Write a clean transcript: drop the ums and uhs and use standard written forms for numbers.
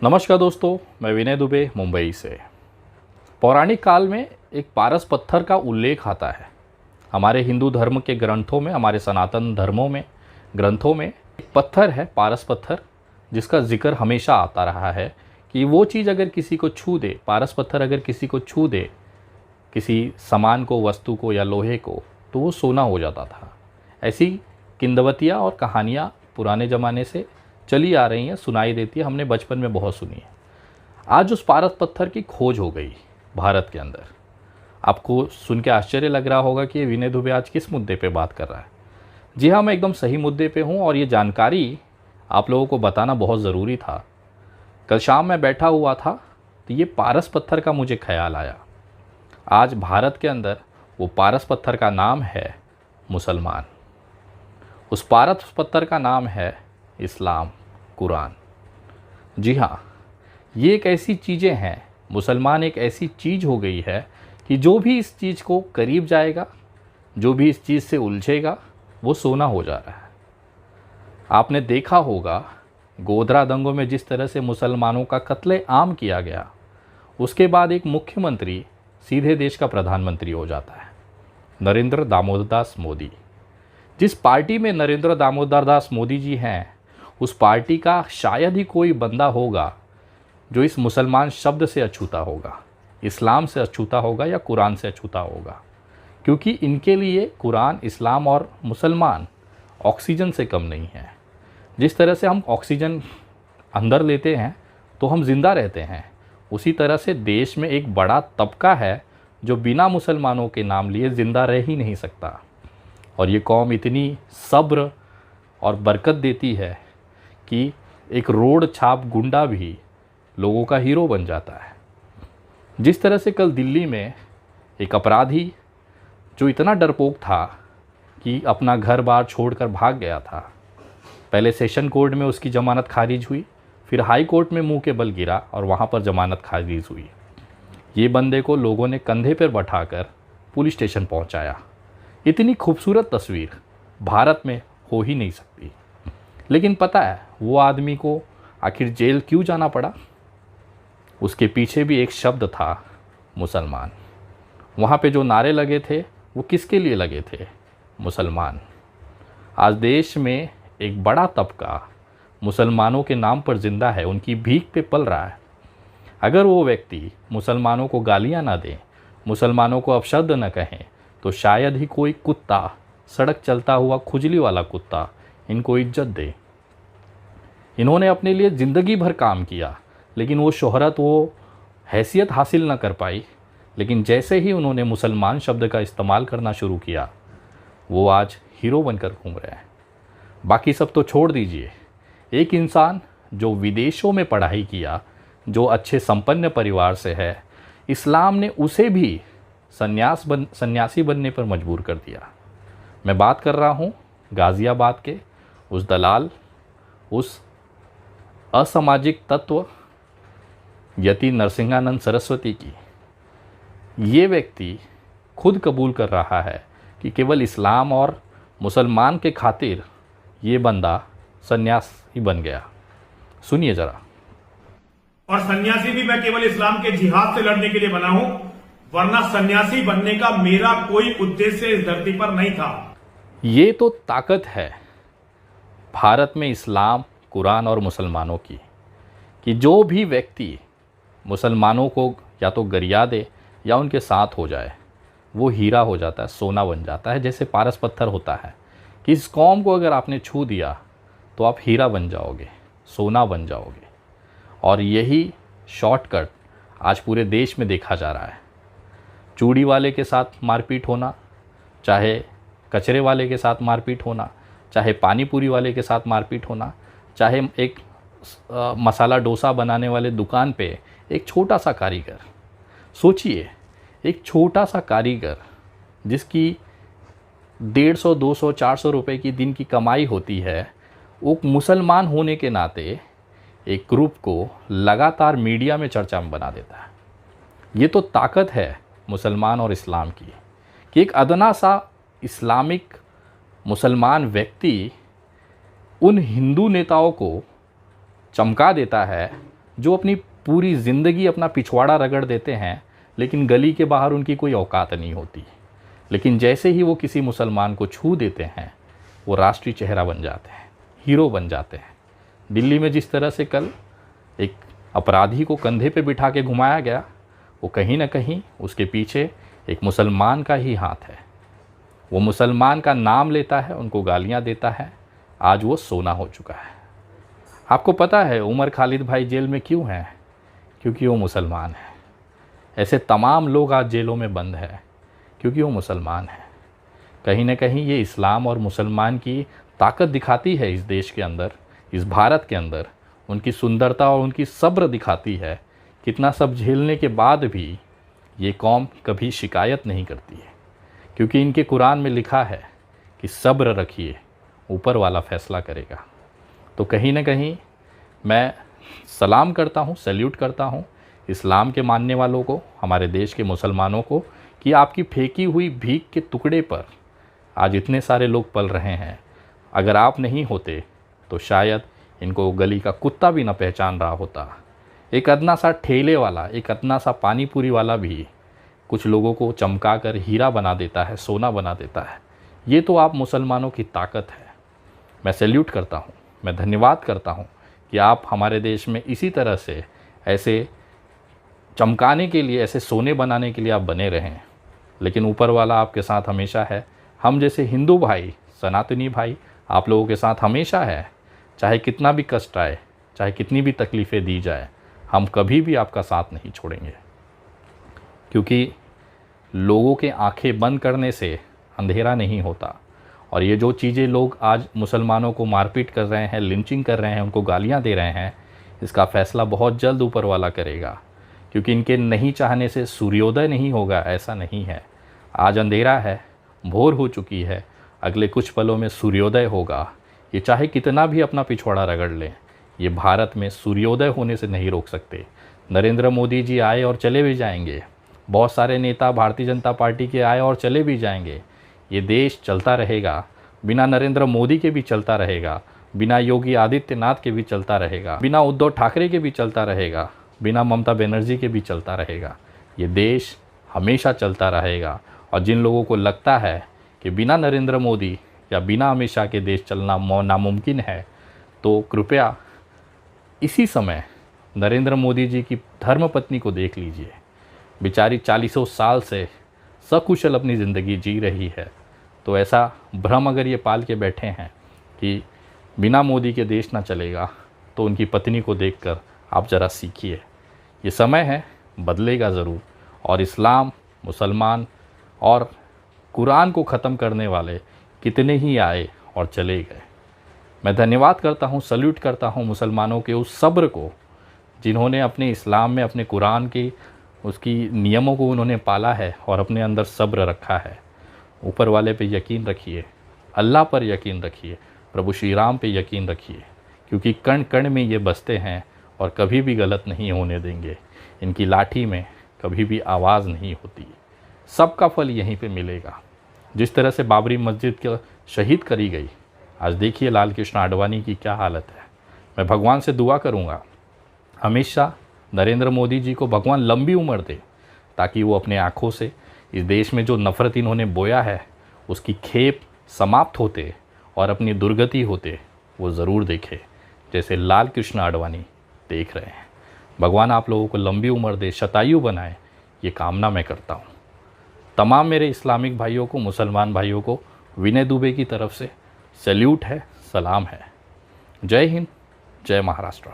नमस्कार दोस्तों, मैं विनय दुबे मुंबई से। पौराणिक काल में एक पारस पत्थर का उल्लेख आता है। हमारे हिंदू धर्म के ग्रंथों में, हमारे सनातन धर्मों में ग्रंथों में एक पत्थर है, पारस पत्थर, जिसका जिक्र हमेशा आता रहा है कि वो चीज़ अगर किसी को छू दे, पारस पत्थर अगर किसी को छू दे, किसी सामान को, वस्तु को या लोहे को, तो वो सोना हो जाता था। ऐसी किंवदंतियाँ और कहानियाँ पुराने ज़माने से चली आ रही हैं, सुनाई देती है, हमने बचपन में बहुत सुनी है। आज उस पारस पत्थर की खोज हो गई भारत के अंदर। आपको सुन के आश्चर्य लग रहा होगा कि ये विनय दुबे आज किस मुद्दे पे बात कर रहा है। जी हाँ, मैं एकदम सही मुद्दे पे हूँ और ये जानकारी आप लोगों को बताना बहुत ज़रूरी था। कल शाम मैं बैठा हुआ था तो ये पारस पत्थर का मुझे ख्याल आया। आज भारत के अंदर वो पारस पत्थर का नाम है मुसलमान। उस पारस पत्थर का नाम है इस्लाम, कुरान। जी हाँ, ये एक ऐसी चीज़ें हैं, मुसलमान एक ऐसी चीज़ हो गई है कि जो भी इस चीज़ को करीब जाएगा, जो भी इस चीज़ से उलझेगा, वो सोना हो जा रहा है। आपने देखा होगा गोधरा दंगों में जिस तरह से मुसलमानों का कत्ले आम किया गया, उसके बाद एक मुख्यमंत्री सीधे देश का प्रधानमंत्री हो जाता है, नरेंद्र दामोदर दास मोदी। जिस पार्टी में नरेंद्र दामोदर दास मोदी जी हैं, उस पार्टी का शायद ही कोई बंदा होगा जो इस मुसलमान शब्द से अछूता होगा, इस्लाम से अछूता होगा या कुरान से अछूता होगा। क्योंकि इनके लिए कुरान, इस्लाम और मुसलमान ऑक्सीजन से कम नहीं है। जिस तरह से हम ऑक्सीजन अंदर लेते हैं तो हम ज़िंदा रहते हैं, उसी तरह से देश में एक बड़ा तबका है जो बिना मुसलमानों के नाम लिए ज़िंदा रह ही नहीं सकता। और ये कौम इतनी सब्र और बरकत देती है कि एक रोड छाप गुंडा भी लोगों का हीरो बन जाता है। जिस तरह से कल दिल्ली में एक अपराधी जो इतना डरपोक था कि अपना घर बार छोड़कर भाग गया था, पहले सेशन कोर्ट में उसकी ज़मानत खारिज हुई, फिर हाई कोर्ट में मुंह के बल गिरा और वहाँ पर ज़मानत खारिज हुई। ये बंदे को लोगों ने कंधे पर बैठाकर पुलिस स्टेशन पहुँचाया। इतनी खूबसूरत तस्वीर भारत में हो ही नहीं सकती। लेकिन पता है वो आदमी को आखिर जेल क्यों जाना पड़ा? उसके पीछे भी एक शब्द था, मुसलमान। वहाँ पे जो नारे लगे थे वो किसके लिए लगे थे? मुसलमान। आज देश में एक बड़ा तबका मुसलमानों के नाम पर ज़िंदा है, उनकी भीख पे पल रहा है। अगर वो व्यक्ति मुसलमानों को गालियाँ ना दें, मुसलमानों को अपशब्द न कहें, तो शायद ही कोई कुत्ता, सड़क चलता हुआ खुजली वाला कुत्ता, इनको इज्जत दे। इन्होंने अपने लिए ज़िंदगी भर काम किया, लेकिन वो शोहरत, वो हैसियत हासिल न कर पाई। लेकिन जैसे ही उन्होंने मुसलमान शब्द का इस्तेमाल करना शुरू किया, वो आज हीरो बनकर घूम रहे हैं। बाकी सब तो छोड़ दीजिए, एक इंसान जो विदेशों में पढ़ाई किया, जो अच्छे संपन्न परिवार से है, इस्लाम ने उसे भी सन्यासी बनने पर मजबूर कर दिया। मैं बात कर रहा हूँ गाज़ियाबाद के उस दलाल, उस असामाजिक तत्व यति नरसिंहानंद सरस्वती की। ये व्यक्ति खुद कबूल कर रहा है कि केवल इस्लाम और मुसलमान के खातिर ये बंदा सन्यासी बन गया। सुनिए ज़रा। और सन्यासी भी मैं केवल इस्लाम के जिहाद से लड़ने के लिए बना हूं, वरना सन्यासी बनने का मेरा कोई उद्देश्य इस धरती पर नहीं था। ये तो ताकत है भारत में इस्लाम, कुरान और मुसलमानों की, कि जो भी व्यक्ति मुसलमानों को या तो गरिया दे या उनके साथ हो जाए, वो हीरा हो जाता है, सोना बन जाता है। जैसे पारस पत्थर होता है कि इस कौम को अगर आपने छू दिया तो आप हीरा बन जाओगे, सोना बन जाओगे। और यही शॉर्टकट आज पूरे देश में देखा जा रहा है। चूड़ी वाले के साथ मारपीट होना, चाहे कचरे वाले के साथ मारपीट होना, चाहे पानी पूरी वाले के साथ मारपीट होना, चाहे एक मसाला डोसा बनाने वाले दुकान पे एक छोटा सा कारीगर, सोचिए एक छोटा सा कारीगर जिसकी 150, 200, 400 रुपए की दिन की कमाई होती है, वो मुसलमान होने के नाते एक ग्रुप को लगातार मीडिया में चर्चा में बना देता है। ये तो ताकत है मुसलमान और इस्लाम की, कि एक अदना सा इस्लामिक मुसलमान व्यक्ति उन हिंदू नेताओं को चमका देता है जो अपनी पूरी ज़िंदगी अपना पिछवाड़ा रगड़ देते हैं, लेकिन गली के बाहर उनकी कोई औकात नहीं होती। लेकिन जैसे ही वो किसी मुसलमान को छू देते हैं, वो राष्ट्रीय चेहरा बन जाते हैं, हीरो बन जाते हैं। दिल्ली में जिस तरह से कल एक अपराधी को कंधे पे बिठा के घुमाया गया, वो कहीं ना कहीं उसके पीछे एक मुसलमान का ही हाथ है। वो मुसलमान का नाम लेता है, उनको गालियाँ देता है। आज वो सोना हो चुका है। आपको पता है उमर खालिद भाई जेल में क्यों हैं? क्योंकि वो मुसलमान है। ऐसे तमाम लोग आज जेलों में बंद हैं क्योंकि वो मुसलमान है। कहीं ना कहीं ये इस्लाम और मुसलमान की ताकत दिखाती है इस देश के अंदर, इस भारत के अंदर। उनकी सुंदरता और उनकी सब्र दिखाती है। कितना सब झेलने के बाद भी ये कौम कभी शिकायत नहीं करती है, क्योंकि इनके कुरान में लिखा है कि सब्र रखिए, ऊपर वाला फैसला करेगा। तो कहीं ना कहीं मैं सलाम करता हूँ, सैल्यूट करता हूँ इस्लाम के मानने वालों को, हमारे देश के मुसलमानों को, कि आपकी फेंकी हुई भीख के टुकड़े पर आज इतने सारे लोग पल रहे हैं। अगर आप नहीं होते तो शायद इनको गली का कुत्ता भी ना पहचान रहा होता। एक अदना सा ठेले वाला, एक अदना सा पानी पूरी वाला भी कुछ लोगों को चमका कर हीरा बना देता है, सोना बना देता है। ये तो आप मुसलमानों की ताकत है। मैं सैल्यूट करता हूँ, मैं धन्यवाद करता हूँ कि आप हमारे देश में इसी तरह से ऐसे चमकाने के लिए, ऐसे सोने बनाने के लिए आप बने रहें। लेकिन ऊपर वाला आपके साथ हमेशा है। हम जैसे हिंदू भाई, सनातनी भाई आप लोगों के साथ हमेशा है। चाहे कितना भी कष्ट आए, चाहे कितनी भी तकलीफ़ें दी जाए, हम कभी भी आपका साथ नहीं छोड़ेंगे। क्योंकि लोगों के आंखें बंद करने से अंधेरा नहीं होता। और ये जो चीज़ें लोग आज मुसलमानों को मारपीट कर रहे हैं, लिंचिंग कर रहे हैं, उनको गालियां दे रहे हैं, इसका फ़ैसला बहुत जल्द ऊपर वाला करेगा। क्योंकि इनके नहीं चाहने से सूर्योदय नहीं होगा, ऐसा नहीं है। आज अंधेरा है, भोर हो चुकी है, अगले कुछ पलों में सूर्योदय होगा। ये चाहे कितना भी अपना पिछवाड़ा रगड़ लें, ये भारत में सूर्योदय होने से नहीं रोक सकते। नरेंद्र मोदी जी आए और चले भी जाएंगे, बहुत सारे नेता भारतीय जनता पार्टी के आए और चले भी जाएंगे। ये देश चलता रहेगा, बिना नरेंद्र मोदी के भी चलता रहेगा, बिना योगी आदित्यनाथ के भी चलता रहेगा, बिना उद्धव ठाकरे के भी चलता रहेगा, बिना ममता बनर्जी के भी चलता रहेगा। ये देश हमेशा चलता रहेगा। और जिन लोगों को लगता है कि बिना नरेंद्र मोदी या बिना अमित शाह के देश चलना नामुमकिन है, तो कृपया इसी समय नरेंद्र मोदी जी की धर्मपत्नी को देख लीजिए। बेचारी 40 साल से सकुशल अपनी ज़िंदगी जी रही है। तो ऐसा भ्रम अगर ये पाल के बैठे हैं कि बिना मोदी के देश ना चलेगा, तो उनकी पत्नी को देखकर आप ज़रा सीखिए। ये समय है, बदलेगा ज़रूर। और इस्लाम, मुसलमान और कुरान को ख़त्म करने वाले कितने ही आए और चले गए। मैं धन्यवाद करता हूँ, सल्यूट करता हूँ मुसलमानों के उस सब्र को, जिन्होंने अपने इस्लाम में, अपने कुरान की उसकी नियमों को उन्होंने पाला है और अपने अंदर सब्र रखा है। ऊपर वाले पे यकीन रखिए, अल्लाह पर यकीन रखिए, प्रभु श्री राम पे यकीन रखिए, क्योंकि कण कण में ये बसते हैं और कभी भी गलत नहीं होने देंगे। इनकी लाठी में कभी भी आवाज़ नहीं होती। सबका फल यहीं पे मिलेगा। जिस तरह से बाबरी मस्जिद के शहीद करी गई, आज देखिए लाल कृष्ण आडवाणी की क्या हालत है। मैं भगवान से दुआ करूँगा हमेशा नरेंद्र मोदी जी को भगवान लंबी उम्र दे, ताकि वो अपने आँखों से इस देश में जो नफ़रत इन्होंने बोया है उसकी खेप समाप्त होते और अपनी दुर्गति होते वो ज़रूर देखे, जैसे लाल कृष्ण आडवाणी देख रहे हैं। भगवान आप लोगों को लंबी उम्र दे, शतायु बनाए, ये कामना मैं करता हूँ। तमाम मेरे इस्लामिक भाइयों को, मुसलमान भाइयों को विनय दुबे की तरफ से सैल्यूट है, सलाम है। जय हिंद, जय महाराष्ट्र।